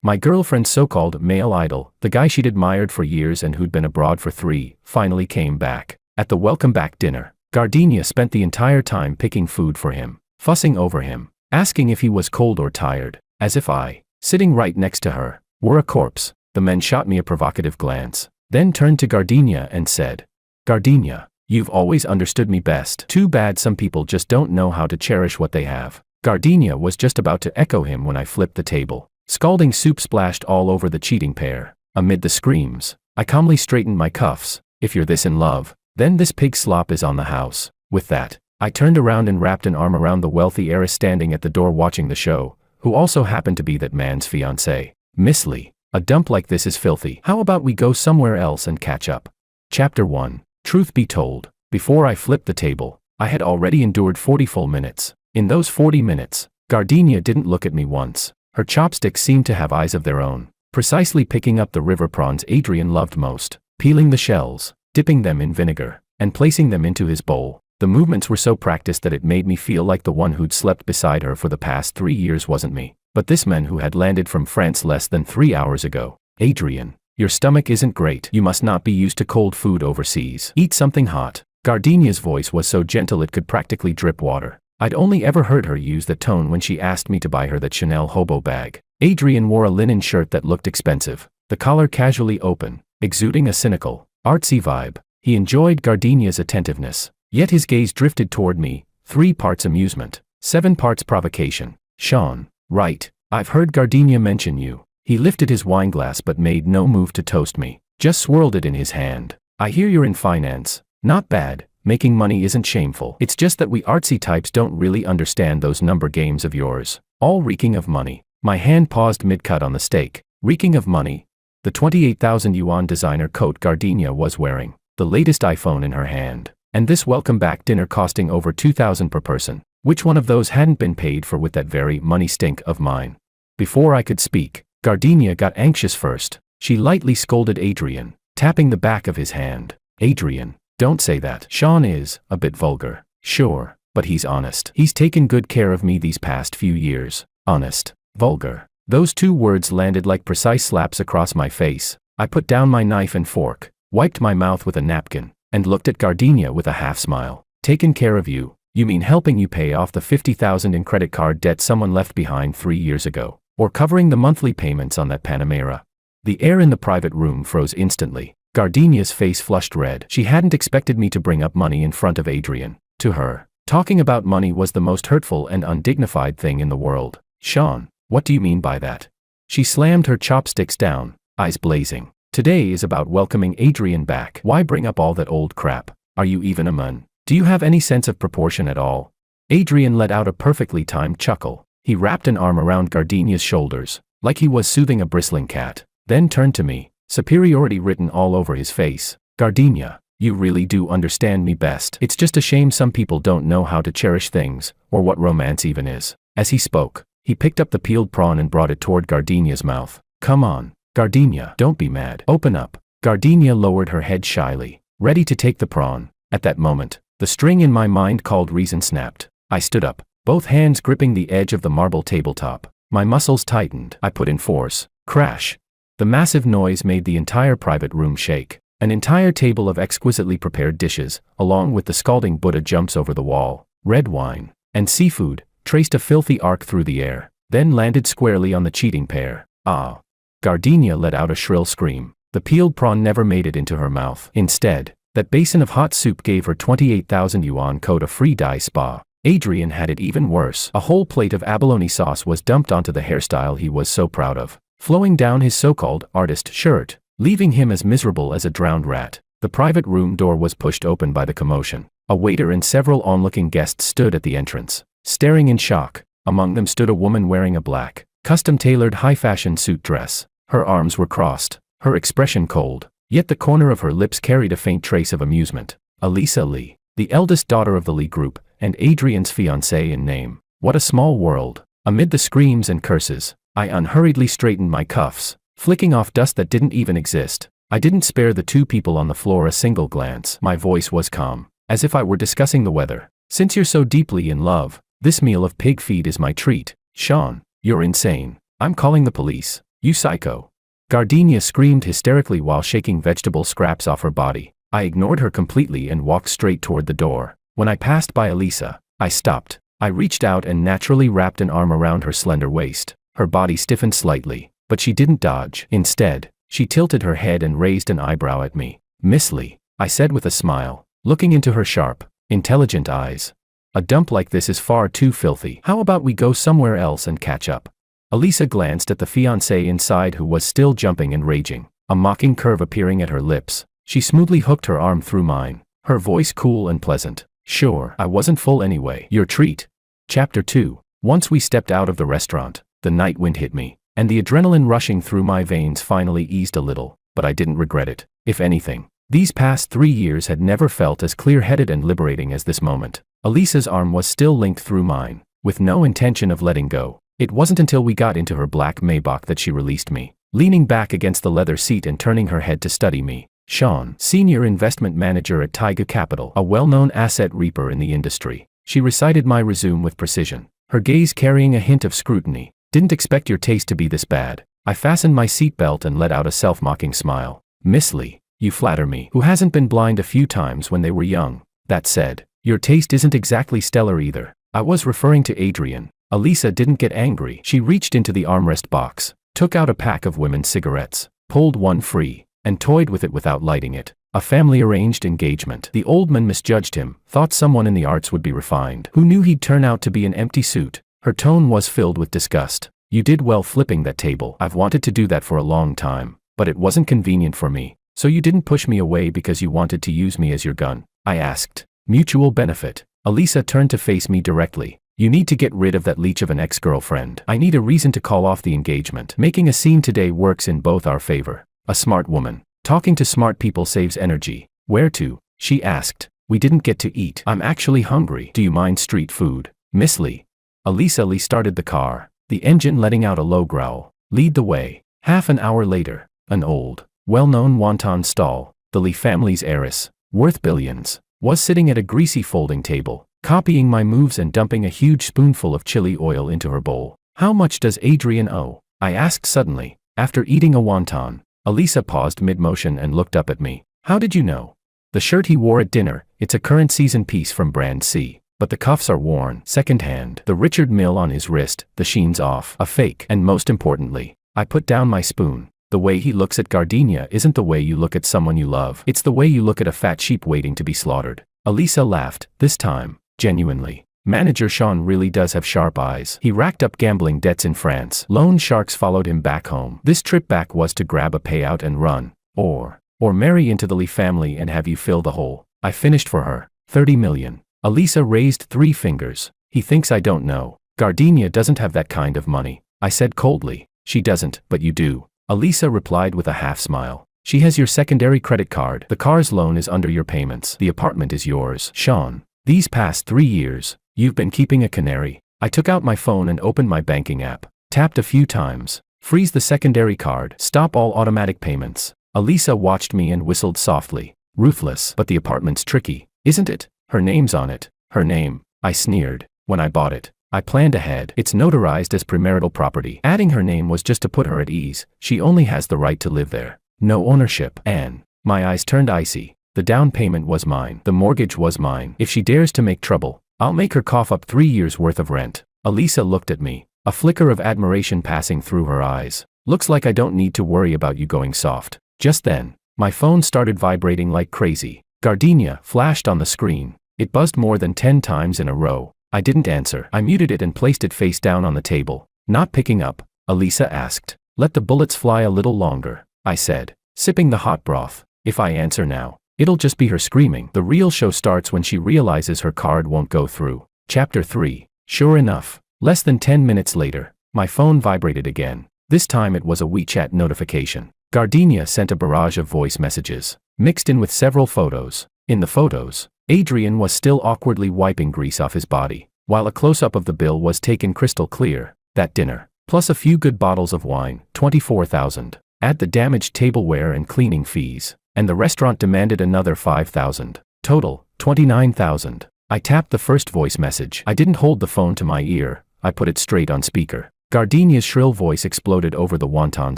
My girlfriend's so-called male idol, the guy she'd admired for years and who'd been abroad for 3, finally came back. At the welcome back dinner, Gardenia spent the entire time picking food for him, fussing over him, asking if he was cold or tired, as if I, sitting right next to her, were a corpse. The men shot me a provocative glance, then turned to Gardenia and said, "Gardenia, you've always understood me best. Too bad some people just don't know how to cherish what they have." Gardenia was just about to echo him when I flipped the table. Scalding soup splashed all over the cheating pair. Amid the screams, I calmly straightened my cuffs. "If you're this in love, then this pig slop is on the house." With that, I turned around and wrapped an arm around the wealthy heiress standing at the door watching the show, who also happened to be that man's fiancée. "Miss Lee, a dump like this is filthy. How about we go somewhere else and catch up?" Chapter 1. Truth be told, before I flipped the table, I had already endured 40 full minutes. In those 40 minutes, Gardenia didn't look at me once. Her chopsticks seemed to have eyes of their own, precisely picking up the river prawns Adrian loved most, peeling the shells, dipping them in vinegar, and placing them into his bowl. The movements were so practiced that it made me feel like the one who'd slept beside her for the past 3 years wasn't me, but this man who had landed from France less than 3 hours ago. "Adrian, your stomach isn't great. You must not be used to cold food overseas. Eat something hot." Gardenia's voice was so gentle it could practically drip water. I'd only ever heard her use that tone when she asked me to buy her that Chanel hobo bag. Adrian wore a linen shirt that looked expensive, the collar casually open, exuding a cynical, artsy vibe. He enjoyed Gardenia's attentiveness, yet his gaze drifted toward me, 3 parts amusement, 7 parts provocation. "Sean, right, I've heard Gardenia mention you." He lifted his wineglass but made no move to toast me, just swirled it in his hand. "I hear you're in finance. Not bad. Making money isn't shameful. It's just that we artsy types don't really understand those number games of yours. All reeking of money." My hand paused mid-cut on the steak. Reeking of money. The 28,000 yuan designer coat Gardenia was wearing, the latest iPhone in her hand, and this welcome back dinner costing over 2,000 per person. Which one of those hadn't been paid for with that very money stink of mine? Before I could speak, Gardenia got anxious first. She lightly scolded Adrian, tapping the back of his hand. "Adrian, don't say that. Sean is a bit vulgar, sure, but he's honest. He's taken good care of me these past few years." Honest, vulgar. Those 2 words landed like precise slaps across my face. I put down my knife and fork, wiped my mouth with a napkin, and looked at Gardenia with a half smile. "Taken care of you? You mean helping you pay off the 50,000 in credit card debt someone left behind 3 years ago? Or covering the monthly payments on that Panamera?" The air in the private room froze instantly. Gardenia's face flushed red. She hadn't expected me to bring up money in front of Adrian. To her, talking about money was the most hurtful and undignified thing in the world. "Sean, what do you mean by that?" She slammed her chopsticks down, eyes blazing. "Today is about welcoming Adrian back. Why bring up all that old crap? Are you even a man? Do you have any sense of proportion at all?" Adrian let out a perfectly timed chuckle. He wrapped an arm around Gardenia's shoulders, like he was soothing a bristling cat, then turned to me, superiority written all over his face. "Gardenia, you really do understand me best. It's just a shame some people don't know how to cherish things, or what romance even is." As he spoke, he picked up the peeled prawn and brought it toward Gardenia's mouth. "Come on, Gardenia, don't be mad. Open up." Gardenia lowered her head shyly, ready to take the prawn. At that moment, the string in my mind called reason snapped. I stood up, both hands gripping the edge of the marble tabletop. My muscles tightened. I put in force. Crash. The massive noise made the entire private room shake. An entire table of exquisitely prepared dishes, along with the scalding Buddha jumps over the wall, red wine, and seafood, traced a filthy arc through the air, then landed squarely on the cheating pair. "Ah!" Gardenia let out a shrill scream. The peeled prawn never made it into her mouth. Instead, that basin of hot soup gave her 28,000 yuan coat a free dye spa. Adrian had it even worse. A whole plate of abalone sauce was dumped onto the hairstyle he was so proud of, flowing down his so-called artist shirt, leaving him as miserable as a drowned rat. The private room door was pushed open by the commotion. A waiter and several onlooking guests stood at the entrance, staring in shock. Among them stood a woman wearing a black, custom-tailored high-fashion suit dress. Her arms were crossed, her expression cold, yet the corner of her lips carried a faint trace of amusement. Elisa Lee, the eldest daughter of the Lee group, and Adrian's fiancée in name. What a small world. Amid the screams and curses, I unhurriedly straightened my cuffs, flicking off dust that didn't even exist. I didn't spare the 2 people on the floor a single glance. My voice was calm, as if I were discussing the weather. "Since you're so deeply in love, this meal of pig feed is my treat. Sean, you're insane. I'm calling the police." You psycho. Gardenia screamed hysterically while shaking vegetable scraps off her body. I ignored her completely and walked straight toward the door. When I passed by Elisa, I stopped. I reached out and naturally wrapped an arm around her slender waist. Her body stiffened slightly, but she didn't dodge. Instead, she tilted her head and raised an eyebrow at me. Miss Lee, I said with a smile, looking into her sharp, intelligent eyes. A dump like this is far too filthy. How about we go somewhere else and catch up? Elisa glanced at the fiancé inside who was still jumping and raging, a mocking curve appearing at her lips. She smoothly hooked her arm through mine, her voice cool and pleasant. Sure, I wasn't full anyway. Your treat. Chapter 2. Once we stepped out of the restaurant, the night wind hit me, and the adrenaline rushing through my veins finally eased a little, but I didn't regret it. If anything, these past 3 years had never felt as clear-headed and liberating as this moment. Elisa's arm was still linked through mine, with no intention of letting go. It wasn't until we got into her black Maybach that she released me, leaning back against the leather seat and turning her head to study me. Sean, senior investment manager at Taiga Capital, a well-known asset reaper in the industry. She recited my resume with precision, her gaze carrying a hint of scrutiny. Didn't expect your taste to be this bad. I fastened my seatbelt and let out a self-mocking smile. Miss Lee, you flatter me. Who hasn't been blind a few times when they were young? That said, your taste isn't exactly stellar either. I was referring to Adrian. Elisa didn't get angry. She reached into the armrest box, took out a pack of women's cigarettes, pulled one free, and toyed with it without lighting it. A family-arranged engagement. The old man misjudged him, thought someone in the arts would be refined. Who knew he'd turn out to be an empty suit? Her tone was filled with disgust. You did well flipping that table. I've wanted to do that for a long time, but it wasn't convenient for me. So you didn't push me away because you wanted to use me as your gun? I asked. Mutual benefit. Elisa turned to face me directly. You need to get rid of that leech of an ex-girlfriend. I need a reason to call off the engagement. Making a scene today works in both our favor. A smart woman. Talking to smart people saves energy. Where to? She asked. We didn't get to eat. I'm actually hungry. Do you mind street food? Miss Lee. Elisa Lee started the car, the engine letting out a low growl. Lead the way. Half an hour later, an old, well-known wonton stall, the Lee family's heiress, worth billions, was sitting at a greasy folding table, copying my moves and dumping a huge spoonful of chili oil into her bowl. How much does Adrian owe? I asked suddenly, after eating a wonton. Elisa paused mid-motion and looked up at me. How did you know? The shirt he wore at dinner, it's a current season piece from brand C. But the cuffs are worn, second-hand. The Richard Mille on his wrist, the sheen's off, a fake. And most importantly, I put down my spoon. The way he looks at Gardenia isn't the way you look at someone you love. It's the way you look at a fat sheep waiting to be slaughtered. Elisa laughed, this time, genuinely. Manager Sean really does have sharp eyes. He racked up gambling debts in France. Loan sharks followed him back home. This trip back was to grab a payout and run. Or marry into the Lee family and have you fill the hole. I finished for her. 30 million. Elisa raised 3 fingers. He thinks I don't know. Gardenia doesn't have that kind of money. I said coldly. She doesn't, but you do. Elisa replied with a half smile. She has your secondary credit card. The car's loan is under your payments. The apartment is yours. Sean, these past 3 years, you've been keeping a canary. I took out my phone and opened my banking app. Tapped a few times. Freeze the secondary card. Stop all automatic payments. Elisa watched me and whistled softly. Ruthless. But the apartment's tricky, isn't it? Her name's on it. Her name. I sneered. When I bought it, I planned ahead. It's notarized as premarital property. Adding her name was just to put her at ease. She only has the right to live there. No ownership. And my eyes turned icy. The down payment was mine. The mortgage was mine. If she dares to make trouble, I'll make her cough up 3 years' worth of rent. Elisa looked at me, a flicker of admiration passing through her eyes. Looks like I don't need to worry about you going soft. Just then, my phone started vibrating like crazy. Gardenia flashed on the screen. It buzzed more than 10 times in a row. I didn't answer. I muted it and placed it face down on the table. Not picking up, Elisa asked. Let the bullets fly a little longer, I said, sipping the hot broth. If I answer now, it'll just be her screaming. The real show starts when she realizes her card won't go through. Chapter 3. Sure enough, less than 10 minutes later, my phone vibrated again. This time it was a WeChat notification. Gardenia sent a barrage of voice messages, mixed in with several photos. In the photos, Adrian was still awkwardly wiping grease off his body, while a close-up of the bill was taken crystal clear. That dinner, plus a few good bottles of wine, 24,000. Add the damaged tableware and cleaning fees, and the restaurant demanded another 5,000. Total, 29,000. I tapped the first voice message. I didn't hold the phone to my ear. I put it straight on speaker. Gardenia's shrill voice exploded over the wonton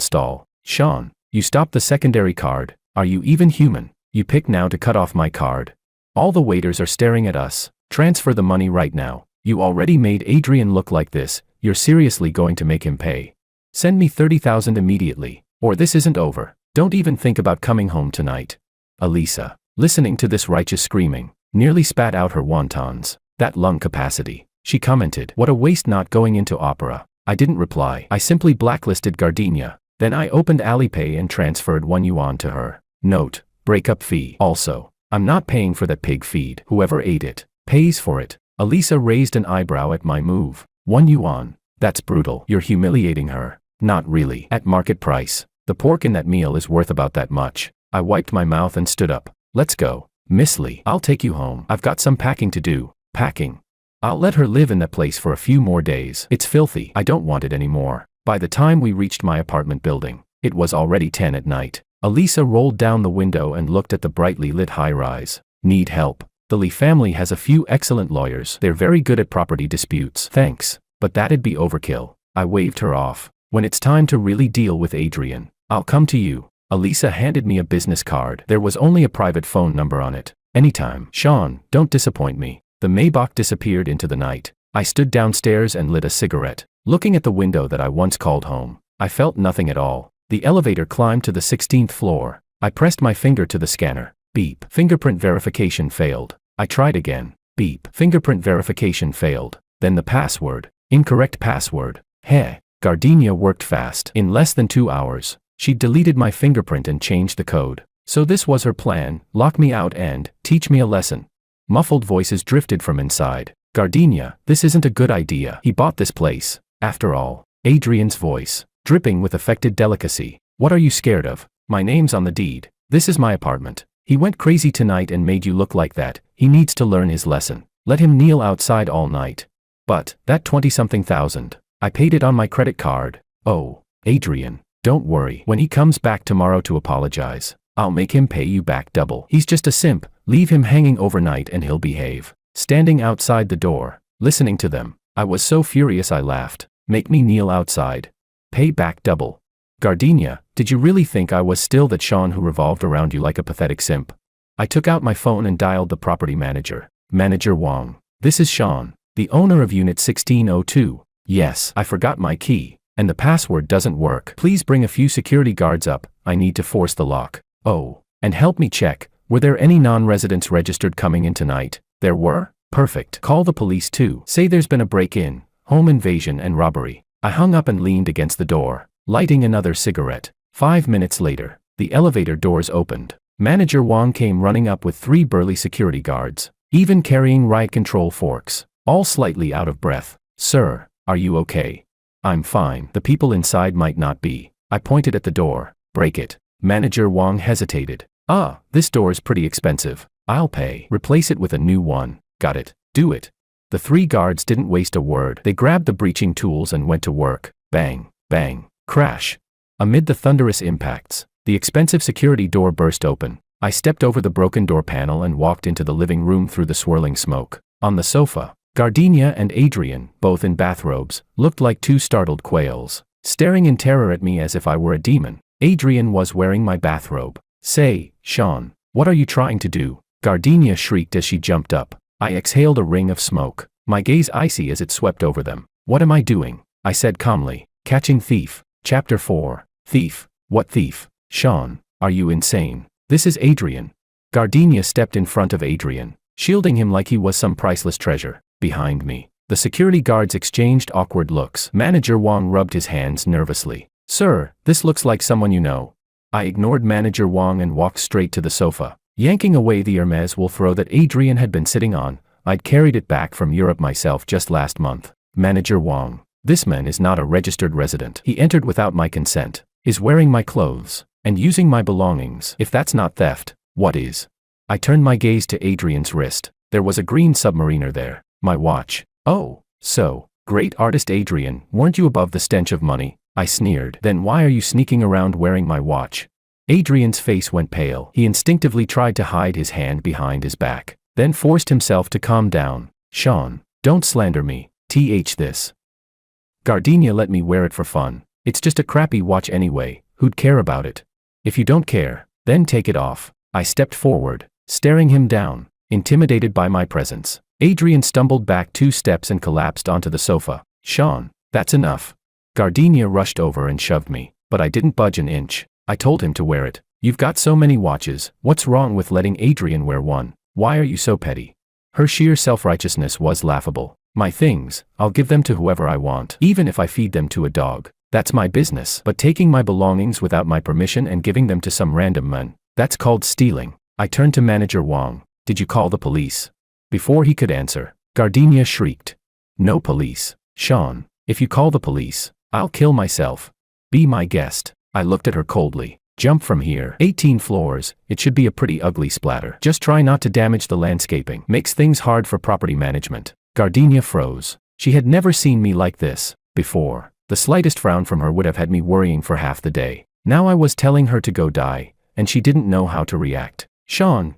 stall. Sean, you stopped the secondary card. Are you even human? You pick now to cut off my card. All the waiters are staring at us. Transfer the money right now. You already made Adrian look like this. You're seriously going to make him pay. Send me 30,000 immediately, or this isn't over. Don't even think about coming home tonight. Elisa, listening to this righteous screaming, nearly spat out her wontons. That lung capacity. She commented, what a waste not going into opera. I didn't reply. I simply blacklisted Gardenia. Then I opened Alipay and transferred €1 to her. Note, breakup fee. Also, I'm not paying for that pig feed. Whoever ate it pays for it. Elisa raised an eyebrow at my move. €1. That's brutal. You're humiliating her. Not really. At market price, the pork in that meal is worth about that much. I wiped my mouth and stood up. Let's go. Miss Lee, I'll take you home. I've got some packing to do. Packing. I'll let her live in that place for a few more days. It's filthy. I don't want it anymore. By the time we reached my apartment building, it was already 10 at night. Elisa rolled down the window and looked at the brightly lit high-rise. Need help. The Lee family has a few excellent lawyers. They're very good at property disputes. Thanks. But that'd be overkill. I waved her off. When it's time to really deal with Adrian, I'll come to you. Elisa handed me a business card. There was only a private phone number on it. Anytime. Sean, don't disappoint me. The Maybach disappeared into the night. I stood downstairs and lit a cigarette. Looking at the window that I once called home, I felt nothing at all. The elevator climbed to the 16th floor. I pressed my finger to the scanner. Beep. Fingerprint verification failed. I tried again. Beep. Fingerprint verification failed. Then the password. Incorrect password. Heh. Gardenia worked fast. In less than 2 hours, she deleted my fingerprint and changed the code. So this was her plan, lock me out and teach me a lesson. Muffled voices drifted from inside. Gardenia, this isn't a good idea. He bought this place. After all. Adrian's voice, dripping with affected delicacy. What are you scared of? My name's on the deed. This is my apartment. He went crazy tonight and made you look like that. He needs to learn his lesson. Let him kneel outside all night. But, that 20-something thousand. I paid it on my credit card. Oh, Adrian, don't worry. When he comes back tomorrow to apologize, I'll make him pay you back double. He's just a simp. Leave him hanging overnight and he'll behave. Standing outside the door, listening to them, I was so furious I laughed. Make me kneel outside. Pay back double. Gardenia, did you really think I was still that Sean who revolved around you like a pathetic simp? I took out my phone and dialed the property manager. Manager Wong. This is Sean, the owner of Unit 1602. Yes, I forgot my key, and the password doesn't work. Please bring a few security guards up. I need to force the lock. Oh, and help me check. Were there any non-residents registered coming in tonight? There were? Perfect. Call the police too. Say there's been a break-in, home invasion and robbery. I hung up and leaned against the door, lighting another cigarette. 5 minutes later, the elevator doors opened. Manager Wong came running up with 3 burly security guards, even carrying riot control forks, all slightly out of breath. Sir, are you okay? I'm fine. The people inside might not be. I pointed at the door. Break it. Manager Wong hesitated. This door's pretty expensive. I'll pay. Replace it with a new one. Got it. Do it. The 3 guards didn't waste a word. They grabbed the breaching tools and went to work. Bang, bang, crash. Amid the thunderous impacts, the expensive security door burst open. I stepped over the broken door panel and walked into the living room through the swirling smoke. On the sofa, Gardenia and Adrian, both in bathrobes, looked like 2 startled quails, staring in terror at me as if I were a demon. Adrian was wearing my bathrobe. Say, Sean, what are you trying to do? Gardenia shrieked as she jumped up. I exhaled a ring of smoke, my gaze icy as it swept over them. What am I doing? I said calmly. Catching thief. Chapter 4. Thief. What thief? Sean, are you insane? This is Adrian. Gardenia stepped in front of Adrian, shielding him like he was some priceless treasure. Behind me, the security guards exchanged awkward looks. Manager Wong rubbed his hands nervously. Sir, this looks like someone you know. I ignored Manager Wong and walked straight to the sofa, yanking away the Hermes wool throw that Adrian had been sitting on. I'd carried it back from Europe myself just last month. Manager Wong, this man is not a registered resident. He entered without my consent, is wearing my clothes, and using my belongings. If that's not theft, what is? I turned my gaze to Adrian's wrist. There was a green submariner there. My watch. Oh, so, great artist Adrian, weren't you above the stench of money? I sneered. Then why are you sneaking around wearing my watch? Adrian's face went pale. He instinctively tried to hide his hand behind his back, then forced himself to calm down. Sean, don't slander me. This. Gardenia let me wear it for fun. It's just a crappy watch anyway, who'd care about it? If you don't care, then take it off. I stepped forward, staring him down, intimidated by my presence. Adrian stumbled back 2 steps and collapsed onto the sofa. Sean, that's enough. Gardenia rushed over and shoved me, but I didn't budge an inch. I told him to wear it. You've got so many watches, what's wrong with letting Adrian wear one? Why are you so petty? Her sheer self-righteousness was laughable. My things, I'll give them to whoever I want, even if I feed them to a dog. That's my business. But taking my belongings without my permission and giving them to some random man, that's called stealing. I turned to Manager Wong. Did you call the police? Before he could answer, Gardenia shrieked. No police. Sean, if you call the police, I'll kill myself. Be my guest. I looked at her coldly. Jump from here. 18 floors, it should be a pretty ugly splatter. Just try not to damage the landscaping. Makes things hard for property management. Gardenia froze. She had never seen me like this before. The slightest frown from her would have had me worrying for half the day. Now I was telling her to go die, and she didn't know how to react. Sean,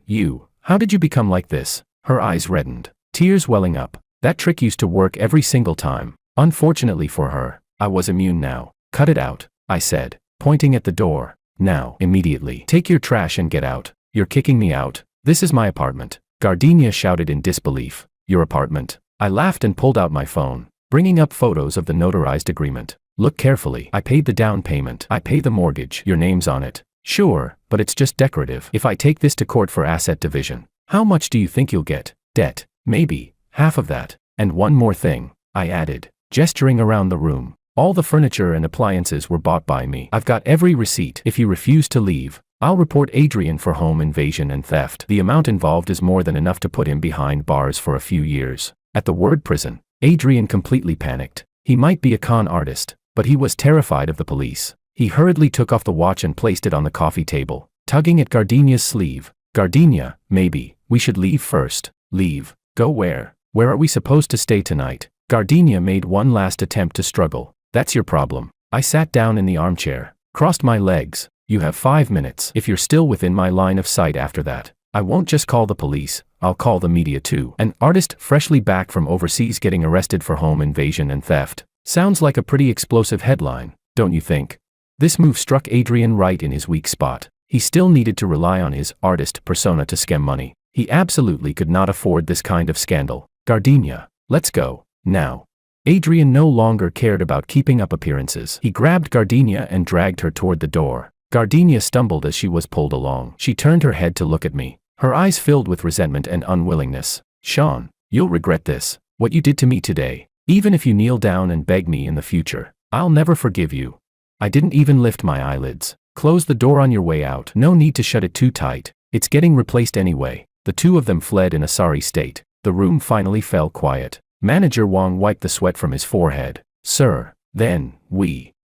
how did you become like this? Her eyes reddened, tears welling up. That trick used to work every single time. Unfortunately for her, I was immune now. Cut it out, I said, pointing at the door. Now, immediately. Take your trash and get out. You're kicking me out. This is my apartment. Gardenia shouted in disbelief. Your apartment? I laughed and pulled out my phone, bringing up photos of the notarized agreement. Look carefully. I paid the down payment. I pay the mortgage. Your name's on it. Sure, but it's just decorative. If I take this to court for asset division, how much do you think you'll get? Debt. Maybe half of that. And one more thing, I added, gesturing around the room. All the furniture and appliances were bought by me. I've got every receipt. If you refuse to leave, I'll report Adrian for home invasion and theft. The amount involved is more than enough to put him behind bars for a few years. At the word prison, Adrian completely panicked. He might be a con artist, but he was terrified of the police. He hurriedly took off the watch and placed it on the coffee table, tugging at Gardenia's sleeve. Gardenia, maybe we should leave first. Leave? Go where? Where are we supposed to stay tonight? Gardenia made one last attempt to struggle. That's your problem. I sat down in the armchair, crossed my legs. You have 5 minutes. If you're still within my line of sight after that, I won't just call the police, I'll call the media too. An artist freshly back from overseas getting arrested for home invasion and theft. Sounds like a pretty explosive headline, don't you think? This move struck Adrian right in his weak spot. He still needed to rely on his artist persona to skim money. He absolutely could not afford this kind of scandal. Gardenia, let's go, now. Adrian no longer cared about keeping up appearances. He grabbed Gardenia and dragged her toward the door. Gardenia stumbled as she was pulled along. She turned her head to look at me, her eyes filled with resentment and unwillingness. Sean, you'll regret this, what you did to me today. Even if you kneel down and beg me in the future, I'll never forgive you. I didn't even lift my eyelids. Close the door on your way out. No need to shut it too tight. It's getting replaced anyway. The two of them fled in a sorry state. The room finally fell quiet. Manager Wong wiped the sweat from his forehead. Sir, then,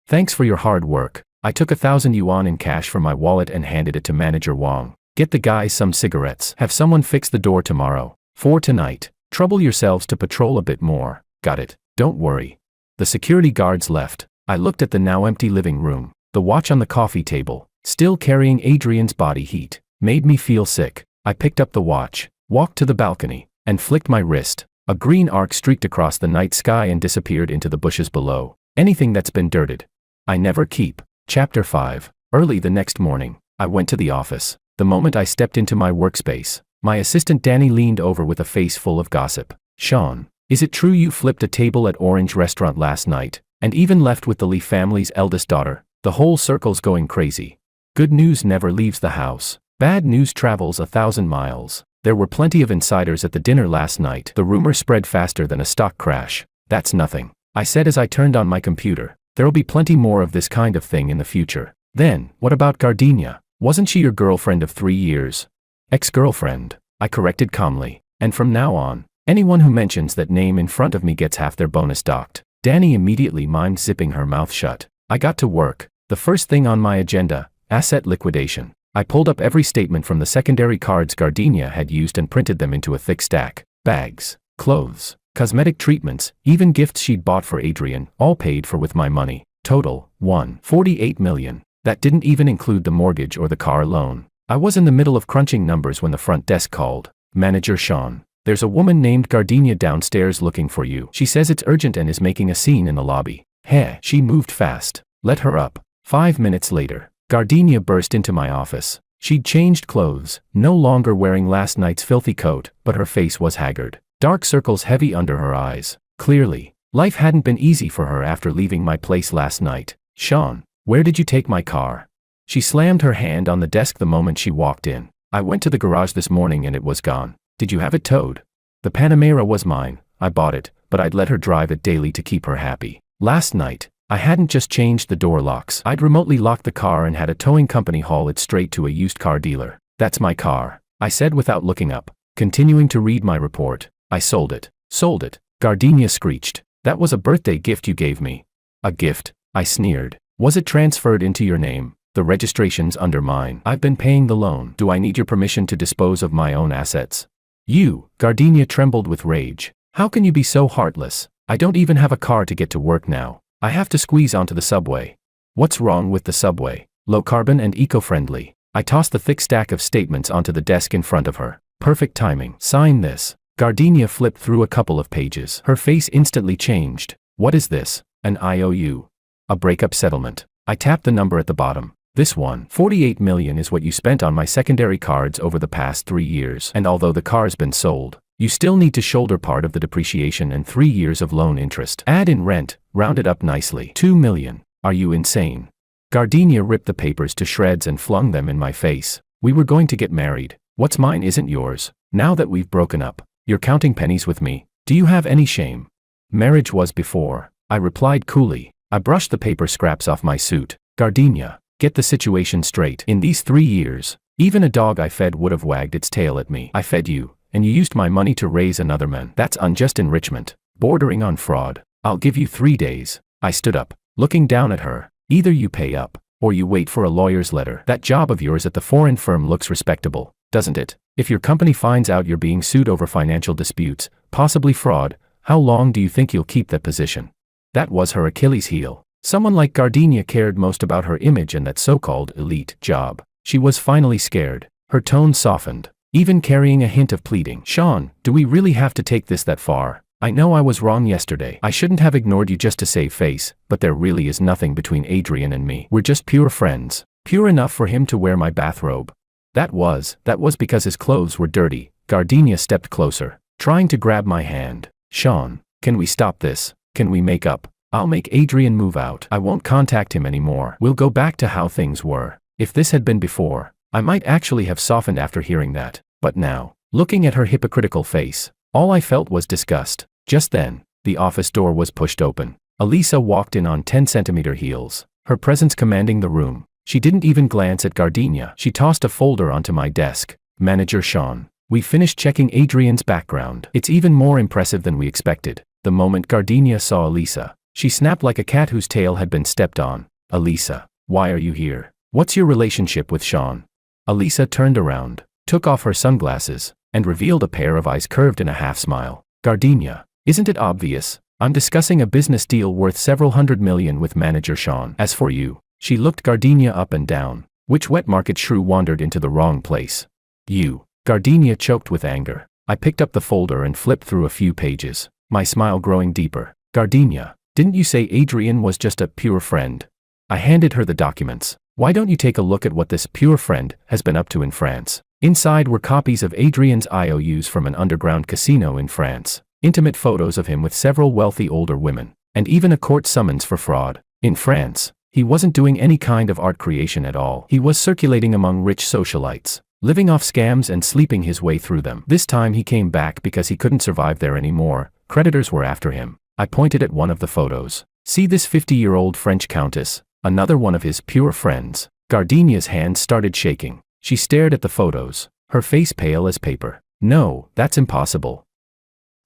thanks for your hard work. I took 1,000 yuan in cash from my wallet and handed it to Manager Wong. Get the guys some cigarettes. Have someone fix the door tomorrow. For tonight, trouble yourselves to patrol a bit more. Got it, don't worry. The security guards left. I looked at the now empty living room. The watch on the coffee table, still carrying Adrian's body heat, made me feel sick. I picked up the watch, walked to the balcony, and flicked my wrist. A green arc streaked across the night sky and disappeared into the bushes below. Anything that's been dirted, I never keep. Chapter 5. Early the next morning, I went to the office. The moment I stepped into my workspace, my assistant Danny leaned over with a face full of gossip. Sean, is it true you flipped a table at Orange Restaurant last night, and even left with the Lee family's eldest daughter? The whole circle's going crazy. Good news never leaves the house. Bad news travels 1,000 miles. There were plenty of insiders at the dinner last night. The rumor spread faster than a stock crash. That's nothing, I said as I turned on my computer. There'll be plenty more of this kind of thing in the future. Then, what about Gardenia? Wasn't she your girlfriend of 3 years? Ex-girlfriend, I corrected calmly. And from now on, anyone who mentions that name in front of me gets half their bonus docked. Danny immediately mimed zipping her mouth shut. I got to work. The first thing on my agenda, asset liquidation. I pulled up every statement from the secondary cards Gardenia had used and printed them into a thick stack. Bags, clothes, cosmetic treatments, even gifts she'd bought for Adrian, all paid for with my money. Total, 1.48 million. That didn't even include the mortgage or the car loan. I was in the middle of crunching numbers when the front desk called. Manager Sean, there's a woman named Gardenia downstairs looking for you. She says it's urgent and is making a scene in the lobby. Heh, she moved fast. Let her up. 5 minutes later, Gardenia burst into my office. She'd changed clothes, no longer wearing last night's filthy coat, but her face was haggard. Dark circles heavy under her eyes. Clearly, life hadn't been easy for her after leaving my place last night. Sean, where did you take my car? She slammed her hand on the desk the moment she walked in. I went to the garage this morning and it was gone. Did you have it towed? The Panamera was mine. I bought it, but I'd let her drive it daily to keep her happy. Last night, I hadn't just changed the door locks. I'd remotely locked the car and had a towing company haul it straight to a used car dealer. That's my car, I said without looking up. Continuing to read my report. I sold it. Sold it, Gardenia screeched. That was a birthday gift you gave me. A gift, I sneered. Was it transferred into your name? The registration's under mine. I've been paying the loan. Do I need your permission to dispose of my own assets? You, Gardenia trembled with rage. How can you be so heartless? I don't even have a car to get to work now. I have to squeeze onto the subway. What's wrong with the subway? Low carbon and eco-friendly. I tossed the thick stack of statements onto the desk in front of her. Perfect timing. Sign this. Gardenia flipped through a couple of pages. Her face instantly changed. What is this? An IOU. A breakup settlement. I tapped the number at the bottom. This one, 48 million, is what you spent on my secondary cards over the past 3 years. And although the car's been sold, you still need to shoulder part of the depreciation and 3 years of loan interest. Add in rent, round it up nicely. 2 million. Are you insane? Gardenia ripped the papers to shreds and flung them in my face. We were going to get married. What's mine isn't yours. Now that we've broken up, you're counting pennies with me. Do you have any shame? Marriage was before, I replied coolly. I brushed the paper scraps off my suit. Gardenia, get the situation straight. In these 3 years, even a dog I fed would have wagged its tail at me. I fed you, and you used my money to raise another man. That's unjust enrichment, bordering on fraud. I'll give you 3 days. I stood up, looking down at her. Either you pay up, or you wait for a lawyer's letter. That job of yours at the foreign firm looks respectable, doesn't it? If your company finds out you're being sued over financial disputes, possibly fraud, how long do you think you'll keep that position? That was her Achilles heel. Someone like Gardenia cared most about her image and that so-called elite job. She was finally scared. Her tone softened, even carrying a hint of pleading. Sean, do we really have to take this that far? I know I was wrong yesterday. I shouldn't have ignored you just to save face, but there really is nothing between Adrian and me. We're just pure friends. Pure enough for him to wear my bathrobe. That was because his clothes were dirty. Gardenia stepped closer, trying to grab my hand. Sean, can we stop this? Can we make up? I'll make Adrian move out. I won't contact him anymore. We'll go back to how things were. If this had been before, I might actually have softened after hearing that. But now, looking at her hypocritical face, all I felt was disgust. Just then, the office door was pushed open. Elisa walked in on 10-centimeter heels, her presence commanding the room. She didn't even glance at Gardenia. She tossed a folder onto my desk. Manager Sean, we finished checking Adrian's background. It's even more impressive than we expected. The moment Gardenia saw Elisa, she snapped like a cat whose tail had been stepped on. Elisa, why are you here? What's your relationship with Sean? Elisa turned around, took off her sunglasses, and revealed a pair of eyes curved in a half smile. Gardenia, isn't it obvious? I'm discussing a business deal worth several $100 million with manager Sean. As for you, she looked Gardenia up and down. Which wet market shrew wandered into the wrong place? You. Gardenia choked with anger. I picked up the folder and flipped through a few pages, my smile growing deeper. Gardenia, didn't you say Adrian was just a pure friend? I handed her the documents. Why don't you take a look at what this pure friend has been up to in France? Inside were copies of Adrian's IOUs from an underground casino in France, intimate photos of him with several wealthy older women, and even a court summons for fraud. In France, he wasn't doing any kind of art creation at all. He was circulating among rich socialites, living off scams and sleeping his way through them. This time he came back because he couldn't survive there anymore. Creditors were after him. I pointed at one of the photos. See this 50-year-old French countess, another one of his pure friends. Gardenia's hands started shaking. She stared at the photos, her face pale as paper. No, that's impossible.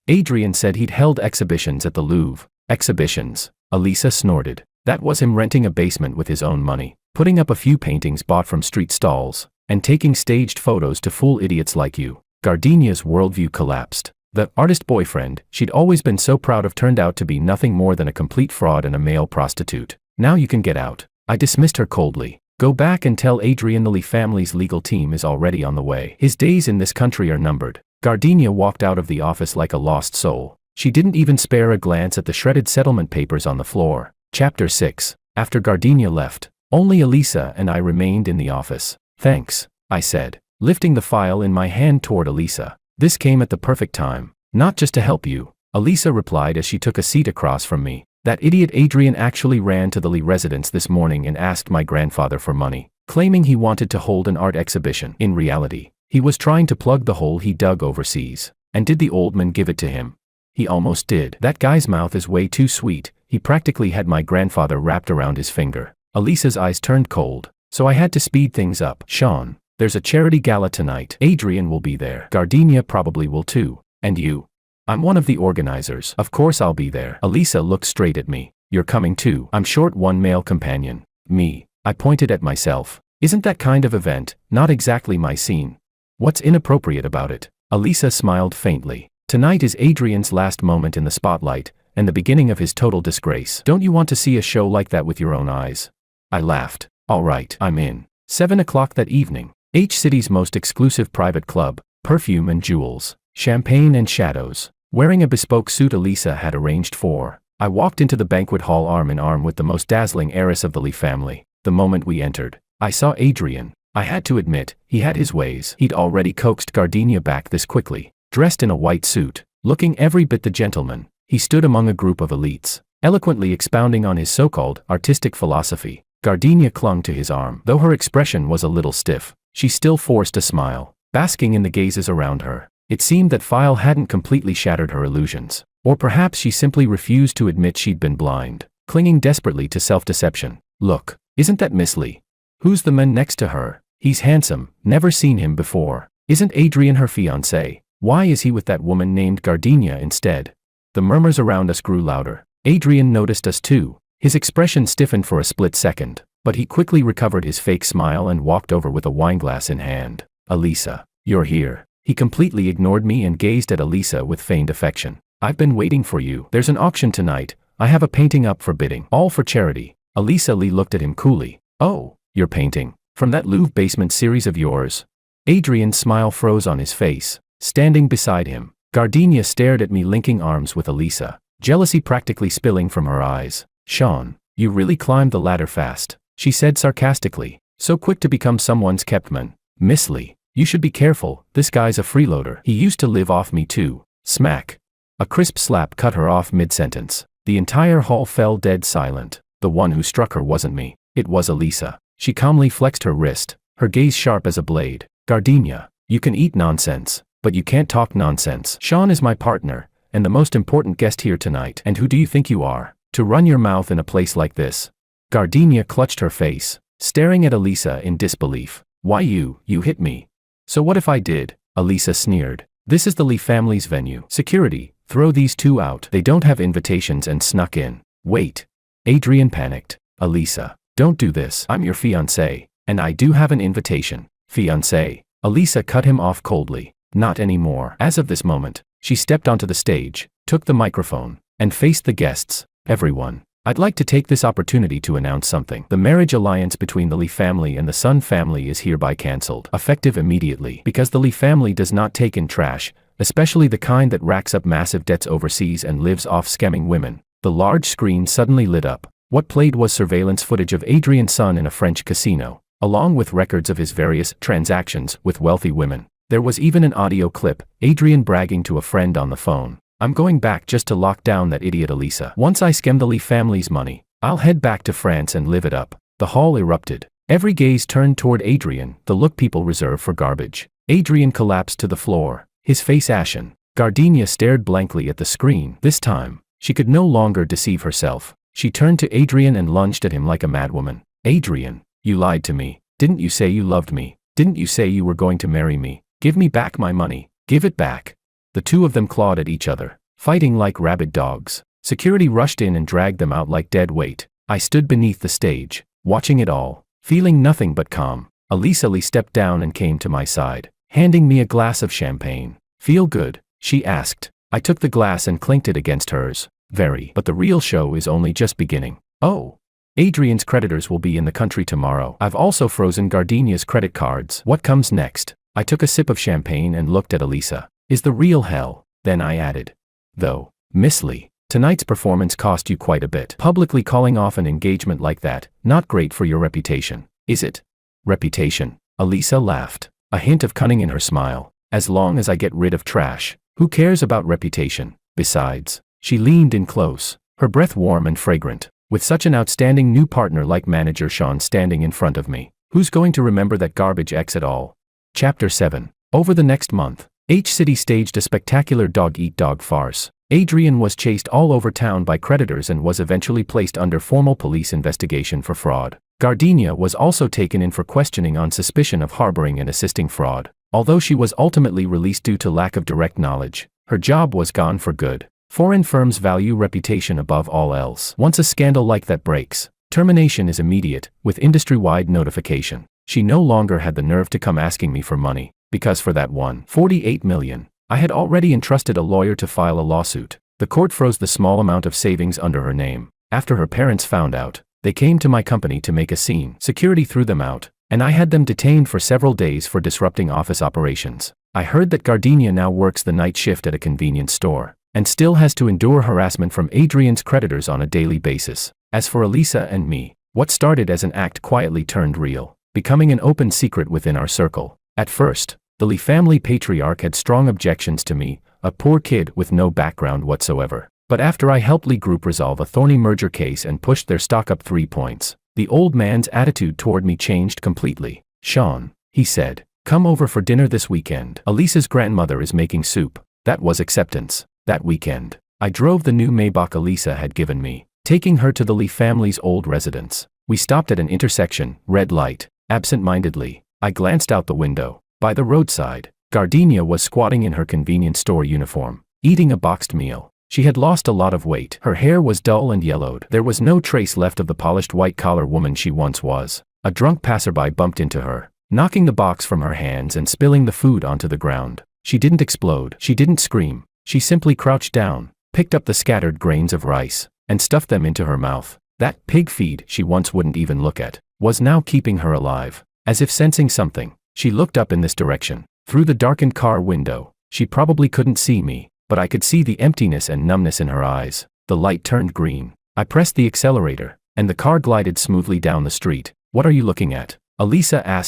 Adrian said he'd held exhibitions at the Louvre. Exhibitions? Elisa snorted. That was him renting a basement with his own money, putting up a few paintings bought from street stalls, and taking staged photos to fool idiots like you. Gardenia's worldview collapsed. The artist boyfriend she'd always been so proud of turned out to be nothing more than a complete fraud and a male prostitute. Now you can get out. I dismissed her coldly. Go back and tell Adrian the Lee family's legal team is already on the way. His days in this country are numbered. Gardenia walked out of the office like a lost soul. She didn't even spare a glance at the shredded settlement papers on the floor. Chapter 6. After Gardenia left, only Elisa and I remained in the office. Thanks, I said, lifting the file in my hand toward Elisa. This came at the perfect time. Not just to help you, Elisa replied as she took a seat across from me. That idiot Adrian actually ran to the Lee residence this morning and asked my grandfather for money, claiming he wanted to hold an art exhibition. In reality, he was trying to plug the hole he dug overseas. And did the old man give it to him? He almost did. That guy's mouth is way too sweet. He practically had my grandfather wrapped around his finger. Elisa's eyes turned cold, so I had to speed things up. Sean, there's a charity gala tonight. Adrian will be there. Gardenia probably will too. And you? I'm one of the organizers. Of course I'll be there. Elisa looked straight at me. You're coming too. I'm short one male companion. Me. I pointed at myself. Isn't that kind of event not exactly my scene? What's inappropriate about it? Elisa smiled faintly. Tonight is Adrian's last moment in the spotlight, and the beginning of his total disgrace. Don't you want to see a show like that with your own eyes? I laughed. All right, I'm in. 7 o'clock that evening. H-City's most exclusive private club, perfume and jewels, champagne and shadows. Wearing a bespoke suit Elisa had arranged for, I walked into the banquet hall arm in arm with the most dazzling heiress of the Lee family. The moment we entered, I saw Adrian. I had to admit, he had his ways. He'd already coaxed Gardenia back this quickly. Dressed in a white suit, looking every bit the gentleman, he stood among a group of elites, eloquently expounding on his so-called artistic philosophy. Gardenia clung to his arm. Though her expression was a little stiff, she still forced a smile, basking in the gazes around her. It seemed that File hadn't completely shattered her illusions. Or perhaps she simply refused to admit she'd been blind, clinging desperately to self-deception. Look, isn't that Miss Lee? Who's the man next to her? He's handsome, never seen him before. Isn't Adrian her fiancé? Why is he with that woman named Gardenia instead? The murmurs around us grew louder. Adrian noticed us too. His expression stiffened for a split second, but he quickly recovered his fake smile and walked over with a wineglass in hand. Elisa, you're here. He completely ignored me and gazed at Elisa with feigned affection. I've been waiting for you. There's an auction tonight. I have a painting up for bidding. All for charity. Elisa Lee looked at him coolly. Oh, you're painting? From that Louvre basement series of yours? Adrian's smile froze on his face. Standing beside him, Gardenia stared at me, linking arms with Elisa, jealousy practically spilling from her eyes. Sean, you really climbed the ladder fast, she said sarcastically. So quick to become someone's keptman. Miss Lee, you should be careful, this guy's a freeloader. He used to live off me too. Smack. A crisp slap cut her off mid-sentence. The entire hall fell dead silent. The one who struck her wasn't me. It was Elisa. She calmly flexed her wrist, her gaze sharp as a blade. Gardenia, you can eat nonsense, but you can't talk nonsense. Sean is my partner, and the most important guest here tonight. And who do you think you are, to run your mouth in a place like this? Gardenia clutched her face, staring at Elisa in disbelief. Why you hit me. So what if I did? Elisa sneered. This is the Lee family's venue. Security, throw these two out. They don't have invitations and snuck in. Wait. Adrian panicked. Elisa, don't do this. I'm your fiancé, and I do have an invitation. Fiancé. Elisa cut him off coldly. Not anymore. As of this moment, she stepped onto the stage, took the microphone, and faced the guests. Everyone, I'd like to take this opportunity to announce something. The marriage alliance between the Lee family and the Sun family is hereby cancelled, effective immediately, because the Lee family does not take in trash, especially the kind that racks up massive debts overseas and lives off scamming women. The large screen suddenly lit up. What played was surveillance footage of Adrian's son in a French casino, along with records of his various transactions with wealthy women. There was even an audio clip, Adrian bragging to a friend on the phone. I'm going back just to lock down that idiot Elisa. Once I skim the Lee family's money, I'll head back to France and live it up. The hall erupted. Every gaze turned toward Adrian, the look people reserve for garbage. Adrian collapsed to the floor, his face ashen. Gardenia stared blankly at the screen. This time, she could no longer deceive herself. She turned to Adrian and lunged at him like a madwoman. Adrian, you lied to me. Didn't you say you loved me? Didn't you say you were going to marry me? Give me back my money. Give it back. The two of them clawed at each other, fighting like rabid dogs. Security rushed in and dragged them out like dead weight. I stood beneath the stage, watching it all, feeling nothing but calm. Elisa Lee stepped down and came to my side, handing me a glass of champagne. Feel good? She asked. I took the glass and clinked it against hers. Very. But the real show is only just beginning. Oh. Adrian's creditors will be in the country tomorrow. I've also frozen Gardenia's credit cards. What comes next? I took a sip of champagne and looked at Elisa. Is the real hell? Then I added. Though, Miss Lee, Tonight's performance cost you quite a bit. Publicly calling off an engagement like that, not great for your reputation, is it? Reputation. Elisa laughed, a hint of cunning in her smile. As long as I get rid of trash, who cares about reputation? Besides, she leaned in close, her breath warm and fragrant. With such an outstanding new partner like manager Sean standing in front of me, who's going to remember that garbage ex at all? Chapter 7. Over the next month, H-City staged a spectacular dog-eat-dog farce. Adrian was chased all over town by creditors and was eventually placed under formal police investigation for fraud. Gardenia was also taken in for questioning on suspicion of harboring and assisting fraud. Although she was ultimately released due to lack of direct knowledge, her job was gone for good. Foreign firms value reputation above all else. Once a scandal like that breaks, termination is immediate, with industry-wide notification. She no longer had the nerve to come asking me for money, because for that $1.48 million, I had already entrusted a lawyer to file a lawsuit. The court froze the small amount of savings under her name. After her parents found out, they came to my company to make a scene. Security threw them out, and I had them detained for several days for disrupting office operations. I heard that Gardenia now works the night shift at a convenience store, and still has to endure harassment from Adrian's creditors on a daily basis. As for Elisa and me, what started as an act quietly turned real, becoming an open secret within our circle. At first, the Lee family patriarch had strong objections to me, a poor kid with no background whatsoever. But after I helped Lee Group resolve a thorny merger case and pushed their stock up 3 points, the old man's attitude toward me changed completely. "Sean," he said, "come over for dinner this weekend. Elisa's grandmother is making soup." That was acceptance. That weekend, I drove the new Maybach Elisa had given me, taking her to the Lee family's old residence. We stopped at an intersection, red light. Absent-mindedly, I glanced out the window. By the roadside, Gardenia was squatting in her convenience store uniform, eating a boxed meal. She had lost a lot of weight. Her hair was dull and yellowed. There was no trace left of the polished white-collar woman she once was. A drunk passerby bumped into her, knocking the box from her hands and spilling the food onto the ground. She didn't explode. She didn't scream. She simply crouched down, picked up the scattered grains of rice, and stuffed them into her mouth. That pig feed she once wouldn't even look at was now keeping her alive. As if sensing something, she looked up in this direction. Through the darkened car window, she probably couldn't see me, but I could see the emptiness and numbness in her eyes. The light turned green. I pressed the accelerator, and the car glided smoothly down the street. "What are you looking at?" Elisa asked